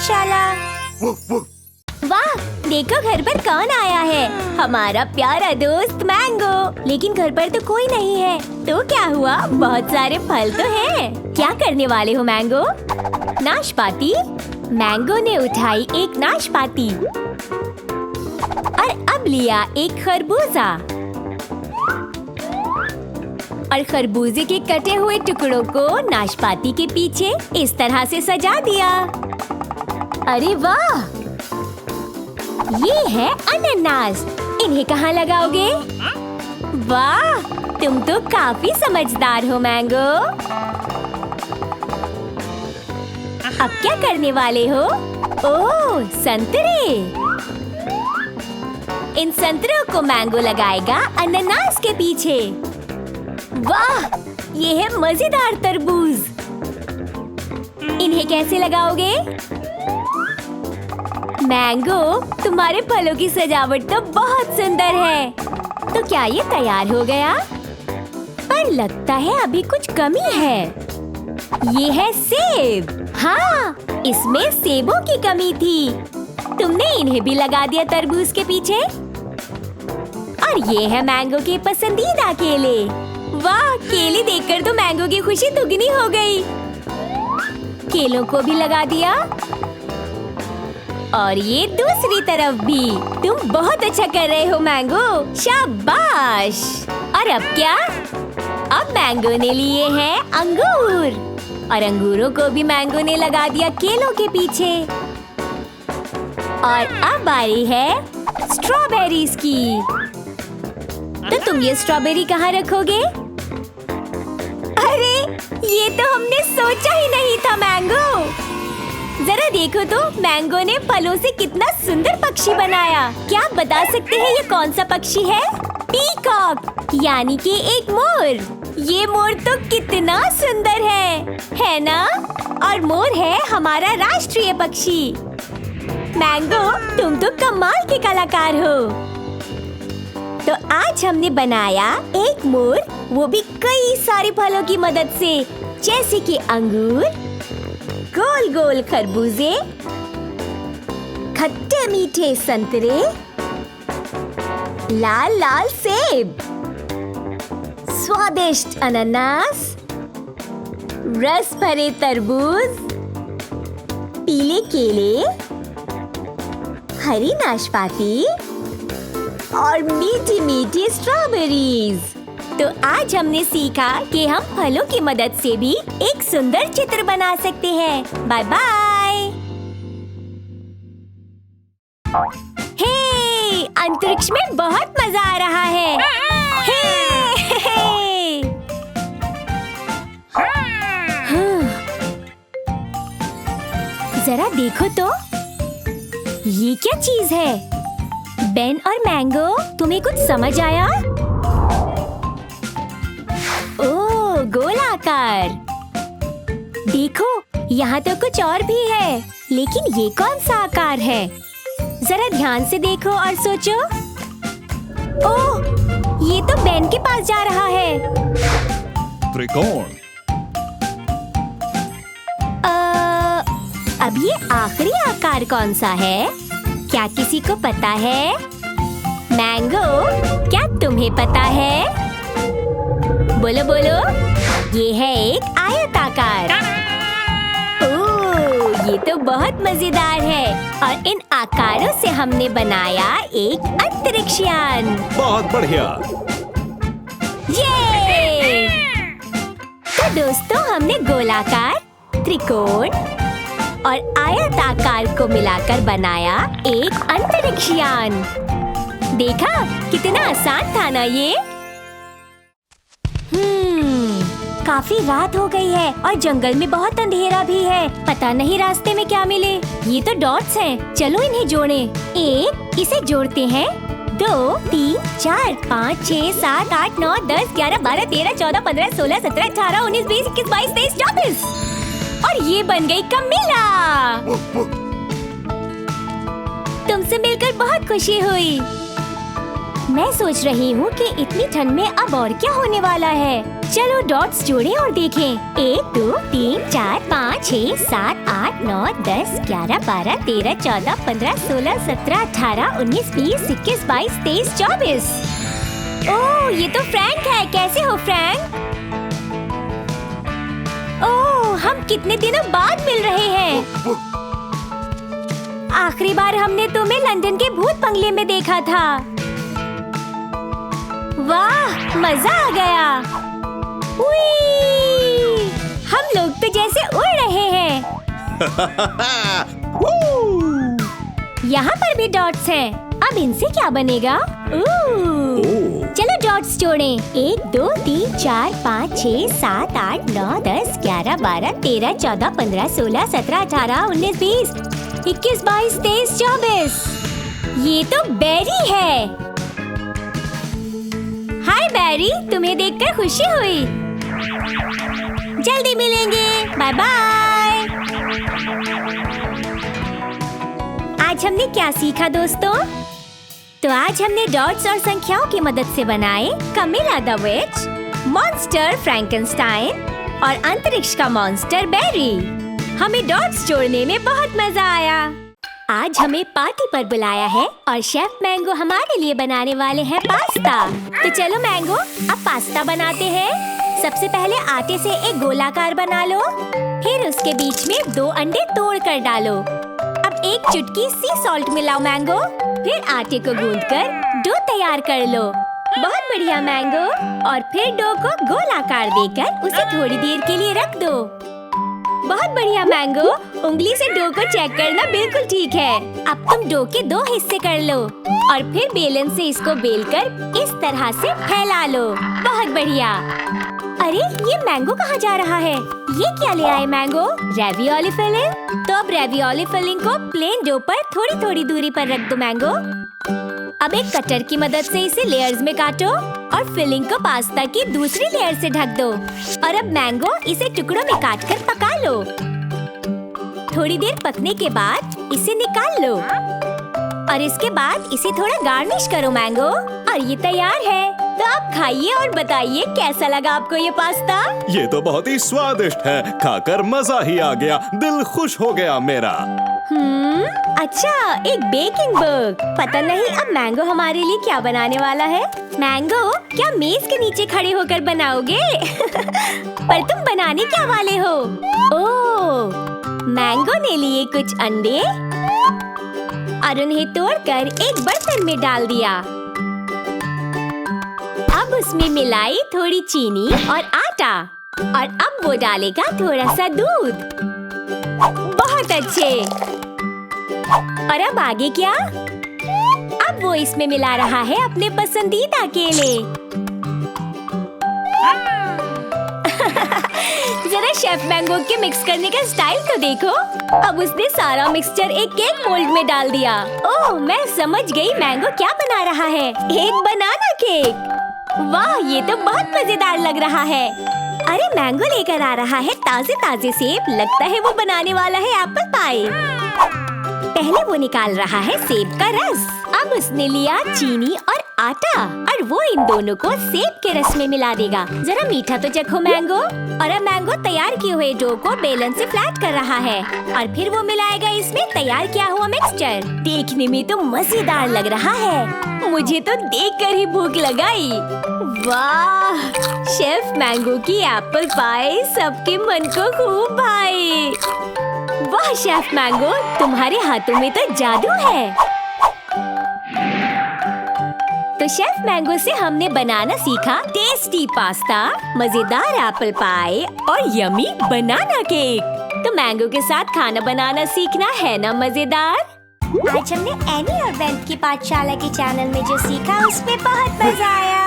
प्रयोगशाला। वाह, देखो घर पर कौन आया है। हमारा प्यारा दोस्त मैंगो। लेकिन घर पर तो कोई नहीं है। तो क्या हुआ, बहुत सारे फल तो हैं। क्या करने वाले हो मैंगो? नाशपाती। मैंगो ने उठाई एक नाशपाती और अब लिया एक खरबूजा और खरबूजे के कटे हुए टुकड़ों को नाशपाती के पीछे इस तरह से सजा दिया। अरे वाह, ये है अनानास। इन्हें कहाँ लगाओगे? वाह, तुम तो काफी समझदार हो मैंगो। अब क्या करने वाले हो? ओह, संतरे। इन संतरों को मैंगो लगाएगा अनानास के पीछे। वाह, ये है मजेदार तरबूज। इन्हें कैसे लगाओगे? मैंगो, तुम्हारे फलों की सजावट तो बहुत सुंदर है। तो क्या ये तैयार हो गया? पर लगता है अभी कुछ कमी है। ये है सेब। हाँ, इसमें सेबों की कमी थी। तुमने इन्हें भी लगा दिया तरबूज के पीछे। और ये है मैंगो के पसंदीदा केले। वाह, केले देखकर तो मैंगो की खुशी दुगनी हो गई। केलों को भी लगा दिया और ये दूसरी तरफ भी। तुम बहुत अच्छा कर रहे हो मैंगो, शाबाश। और अब क्या? अब मैंगो ने लिए हैं अंगूर और अंगूरों को भी मैंगो ने लगा दिया केलों के पीछे। और अब बारी है स्ट्रॉबेरीज की। तो तुम ये स्ट्रॉबेरी कहाँ रखोगे? अरे, ये तो हमने सोचा ही नहीं था मैंगो। जरा देखो तो, मैंगो ने फलों से कितना सुंदर पक्षी बनाया। क्या आप बता सकते हैं ये कौन सा पक्षी है? पीकॉक, यानी कि एक मोर। ये मोर तो कितना सुंदर है ना? और मोर है हमारा राष्ट्रीय पक्षी। मैंगो, तुम तो कमाल के कलाकार हो। तो आज हमने बनाया एक मोर, वो भी कई सारे फलों की मदद से, जैसे कि अंगूर, गोल गोल खरबूजे, खट्टे मीठे संतरे, लाल लाल सेब, स्वादिष्ट अनानास, रस भरे तरबूज, पीले केले, हरी नाशपाती और मीठी मीठी स्ट्रॉबेरीज। तो आज हमने सीखा कि हम फलों की मदद से भी एक सुंदर चित्र बना सकते हैं। Bye bye. हे, अंतरिक्ष में बहुत मजा आ रहा है। हे। जरा देखो तो, ये क्या चीज है? बेन और मैंगो, तुम्हें कुछ समझ आया? ओह, गोलाकार। देखो, यहाँ तो कुछ और भी है, लेकिन ये कौन सा आकार है? जरा ध्यान से देखो और सोचो। ओह, ये तो बेन के पास जा रहा है। त्रिकोण। अब ये आखिरी आकार कौन सा है? क्या किसी को पता है? मैंगो, क्या तुम्हें पता है? बोलो बोलो। ये है एक आयताकार। ओह, ये तो बहुत मजेदार है। और इन आकारों से हमने बनाया एक अंतरिक्ष यान। बहुत बढ़िया। ये! तो दोस्तों, हमने गोलाकार, त्रिकोण और आयताकार को मिलाकर बनाया एक अंतरिक्ष यान। देखा, कितना आसान था ना ये? काफी रात हो गई है और जंगल में बहुत अंधेरा भी है। पता नहीं रास्ते में क्या मिले। ये तो डॉट्स हैं। चलो इन्हें जोड़ें। एक, इसे जोड़ते हैं। 2, 3, 4, 5, 6, 7, 8, 9, 10, 11, 12, 13, 14, 15, 16, 17, 18, 19, 20, 21, 22, 23, 24 और ये बन गई कमीला। तुमसे मिलकर बहुत खुशी हुई। मैं सोच रही हूँ कि इतनी ठंड में अब और क्या होने वाला है। चलो डॉट्स जोड़ें और देखें। 1 2 3 4 5 6 7 8 9 10 11 12 13 14 15 16 17 18 19 20 21 22 23 24। ओह, ये तो फ्रैंक है। कैसे हो फ्रैंक? ओह, हम कितने दिनों बाद मिल रहे हैं। आखिरी बार हमने तुम्हें लंदन के भूत बंगले में देखा था। वाह, मजा आ गया। उई! हम लोग तो जैसे उड़ रहे हैं। यहाँ पर भी डॉट्स हैं। अब इनसे क्या बनेगा? चलो डॉट्स जोड़ें। 1 2 3 4 5 6 7 8 9 10 11 12 13 14 15 16 17 18 19 20 21 22 23 24। ये तो बेरी है। हाय बेरी, तुम्हें देखकर खुशी हुई। जल्दी मिलेंगे। Bye bye. आज हमने क्या सीखा दोस्तों? तो आज हमने डॉट्स और संख्याओं की मदद से बनाए कमिला द विच, मॉन्स्टर फ्रैंकेनस्टाइन और अंतरिक्ष का मॉन्स्टर बेरी। हमें डॉट्स जोड़ने में बहुत मजा आया। आज हमें पार्टी पर बुलाया है और शेफ मैंगो हमारे लिए बनाने वाले हैं पास्ता। तो चलो मैंगो, अब पास्ता बनाते हैं। सबसे पहले आटे से एक गोलाकार बना लो, फिर उसके बीच में 2 अंडे तोड़ कर डालो। अब एक चुटकी सी सॉल्ट मिलाओ मैंगो, फिर आटे को गूंथकर डो तैयार कर लो। बहुत बढ़िया मैंगो। और फिर डो को गोलाकार देकर उसे थोड़ी देर के लिए रख दो। बहुत बढ़िया मैंगो। उंगली से डो को चेक करना बिल्कुल ठीक है। अब तुम डो के 2 हिस्से कर लो और फिर बेलन से इसको बेलकर इस तरह से फैला लो। बहुत बढ़िया। अरे, ये मैंगो कहाँ जा रहा है? ये क्या ले आए मैंगो? Ravioli filling. तो अब रेवियोली फिलिंग को प्लेन डो पर थोड़ी थोड़ी दूरी पर रख दो मैंगो। अब एक कटर की मदद से इसे लेयर्स में काटो और फिलिंग को पास्ता की दूसरी लेयर से ढक दो। और अब मैंगो इसे टुकड़ों में काटकर पका लो। थोड़ी देर पकने के बाद इसे निकाल लो और इसके बाद इसे थोड़ा गार्निश करो मैंगो। और ये तैयार है। तो आप खाइए और बताइए कैसा लगा आपको ये पास्ता? ये तो बहुत ही स्वादिष्ट है। खाकर मजा ही आ गया। दिल खुश हो गया मेरा। अच्छा, एक बेकिंग बुक। पता नहीं अब मैंगो हमारे लिए क्या बनाने वाला है। मैंगो, क्या मेज के नीचे खड़े होकर बनाओगे? पर तुम बनाने क्या वाले हो? ओह, मैंगो ने लिए कुछ अंडे और उन्हें तोड़कर एक बर्तन में डाल दिया। अब उसमें मिलाई थोड़ी चीनी और आटा और अब वो डालेगा थोड़ा सा दूध। बहुत अच्छे। और अब आगे क्या? अब वो इसमें मिला रहा है अपने पसंदीदा केले। जरा शेफ मैंगो के मिक्स करने का स्टाइल तो देखो। अब उसने सारा मिक्सचर एक केक मोल्ड में डाल दिया। ओह, मैं समझ गई मैंगो क्या बना रहा है। एक बनाना केक। वाह, ये तो बहुत मजेदार लग रहा है। अरे, मैंगो लेकर आ रहा है ताजे ताजे सेब। लगता है वो बनाने वाला है एप्पल पाई। पहले वो निकाल रहा है सेब का रस। अब उसने लिया चीनी और आटा और वो इन दोनों को सेब के रस में मिला देगा। जरा मीठा तो चखो मैंगो। और अब मैंगो तैयार किए हुए डो को बेलन से फ्लैट कर रहा है और फिर वो मिलाएगा इसमें तैयार किया हुआ मिक्सचर। देखने में तो मजेदार लग रहा है। मुझे तो देखकर ही भूख लगाई। वाह, शेफ मैंगो की एप्पल पाई सबके मन को खूब भाई। वाह शेफ मैंगो, तुम्हारे हाथों में तो जादू है। तो शेफ मैंगो से हमने बनाना सीखा टेस्टी पास्ता, मजेदार एप्पल पाई और यमी बनाना केक। तो मैंगो के साथ खाना बनाना सीखना है ना मजेदार? आज हमने एनी और बेन की पाठशाला के चैनल में जो सीखा उसमें बहुत मजा आया।